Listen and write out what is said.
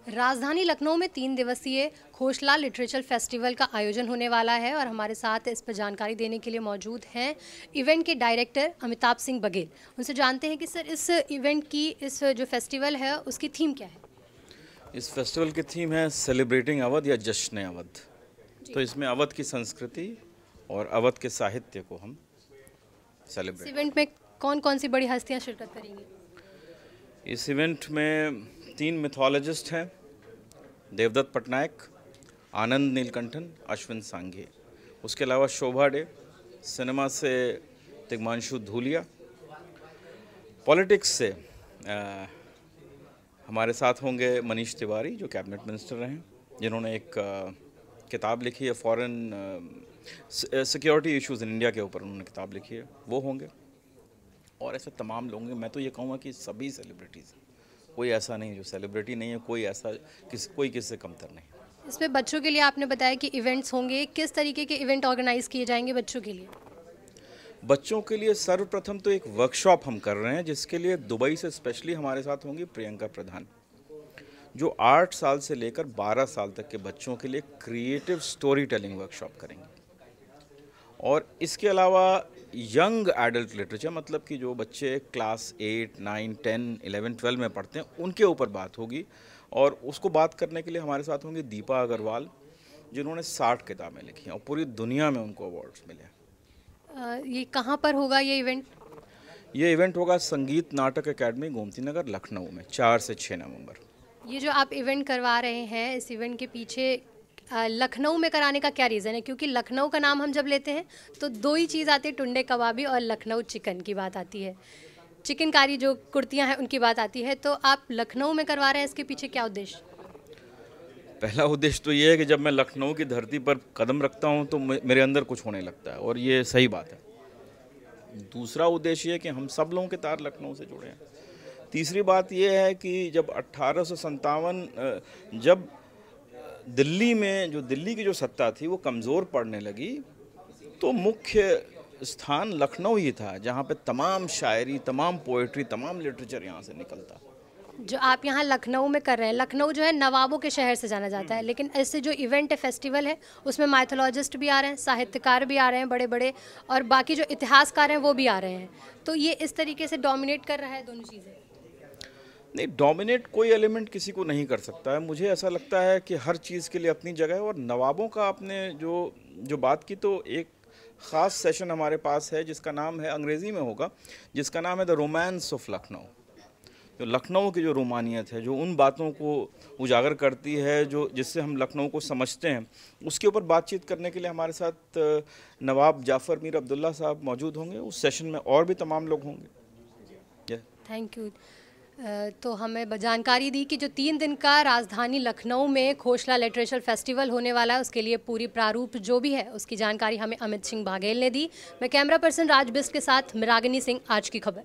राजधानी लखनऊ में 3 दिवसीय खोसला लिटरेचर फेस्टिवल का आयोजन होने वाला है और हमारे साथ इस पर जानकारी देने के लिए मौजूद हैं इवेंट के डायरेक्टर अमिताभ सिंह बघेल। उनसे जानते हैं कि सर इस इवेंट की इस जो फेस्टिवल है उसकी थीम क्या है। इस फेस्टिवल की थीम है सेलिब्रेटिंग अवध या जश्न अवध। तो इसमें अवध की संस्कृति और अवध के साहित्य को हम सेलिब्रेट। इस इवेंट में कौन कौन सी बड़ी हस्तियां शिरकत करेंगी। इस इवेंट में 3 मिथोलॉजिस्ट हैं, देवदत्त पटनायक, आनंद नीलकंठन, अश्विन सांघे। उसके अलावा शोभा डे, सिनेमा से तिग्मांशु धूलिया, पॉलिटिक्स से हमारे साथ होंगे मनीष तिवारी जो कैबिनेट मिनिस्टर रहे हैं, जिन्होंने एक किताब लिखी है foreign security issues in India के ऊपर उन्होंने किताब लिखी है, वो होंगे। और ऐसे तमाम लोग हैं। मैं तो ये कहूँगा कि सभी सेलिब्रिटीज़, कोई ऐसा नहीं जो सेलिब्रिटी नहीं है, कोई ऐसा कोई किससे कमतर नहीं। इसमें बच्चों के लिए आपने बताया कि इवेंट्स होंगे, किस तरीके के इवेंट ऑर्गेनाइज किए जाएंगे बच्चों के लिए। बच्चों के लिए सर्वप्रथम तो एक वर्कशॉप हम कर रहे हैं, जिसके लिए दुबई से स्पेशली हमारे साथ होंगी प्रियंका प्रधान, जो 8 साल से लेकर 12 साल तक के बच्चों के लिए क्रिएटिव स्टोरी टेलिंग वर्कशॉप करेंगे। और इसके अलावा यंग एडल्ट लिटरेचर, मतलब कि जो बच्चे क्लास 8, 9, 10, 11, 12 में पढ़ते हैं, उनके ऊपर बात होगी। और उसको बात करने के लिए हमारे साथ होंगे दीपा अग्रवाल, जिन्होंने 60 किताबें लिखी हैं और पूरी दुनिया में उनको अवार्ड्स मिले। ये कहाँ पर होगा ये इवेंट। ये इवेंट होगा संगीत नाटक एकेडमी गोमती नगर लखनऊ में 4 से 6 नवंबर। ये जो आप इवेंट करवा रहे हैं, इस इवेंट के पीछे लखनऊ में कराने का क्या रीज़न है। क्योंकि लखनऊ का नाम हम जब लेते हैं तो 2 ही चीज़ आती है, टुंडे कबाबी और लखनऊ चिकन की बात आती है, चिकनकारी जो कुर्तियां हैं उनकी बात आती है। तो आप लखनऊ में करवा रहे हैं, इसके पीछे क्या उद्देश्य। पहला उद्देश्य तो ये है कि जब मैं लखनऊ की धरती पर कदम रखता हूँ तो मेरे अंदर कुछ होने लगता है, और ये सही बात है। दूसरा उद्देश्य है कि हम सब लोगों के तार लखनऊ से जुड़े हैं। तीसरी बात ये है कि जब 1857 जब दिल्ली की जो सत्ता थी वो कमज़ोर पड़ने लगी, तो मुख्य स्थान लखनऊ ही था, जहाँ पे तमाम शायरी, तमाम पोएट्री, तमाम लिटरेचर यहाँ से निकलता। जो आप यहाँ लखनऊ में कर रहे हैं, लखनऊ जो है नवाबों के शहर से जाना जाता है, लेकिन ऐसे जो इवेंट है, फेस्टिवल है, उसमें माइथोलॉजिस्ट भी आ रहे हैं, साहित्यकार भी आ रहे हैं बड़े बड़े, और बाकी जो इतिहासकार हैं वो भी आ रहे हैं। तो ये इस तरीके से डोमिनेट कर रहा है दोनों चीज़ें। नहीं, डोमिनेट कोई एलिमेंट किसी को नहीं कर सकता है। मुझे ऐसा लगता है कि हर चीज़ के लिए अपनी जगह है। और नवाबों का आपने जो बात की, तो एक ख़ास सेशन हमारे पास है जिसका नाम है, अंग्रेज़ी में होगा, जिसका नाम है द रोमांस ऑफ लखनऊ। जो लखनऊ की जो रोमानियत है, जो उन बातों को उजागर करती है, जो जिससे हम लखनऊ को समझते हैं, उसके ऊपर बातचीत करने के लिए हमारे साथ नवाब जाफ़र मीर अब्दुल्ला साहब मौजूद होंगे। उस सेशन में और भी तमाम लोग होंगे। Thank you. तो हमें जानकारी दी कि जो 3 दिन का राजधानी लखनऊ में खोसला लिटरेचर फेस्टिवल होने वाला है, उसके लिए पूरी प्रारूप जो भी है उसकी जानकारी हमें अमित सिंह बघेल ने दी। मैं कैमरा पर्सन राज बिस्ट के साथ मिरागिनी सिंह, आज की खबर।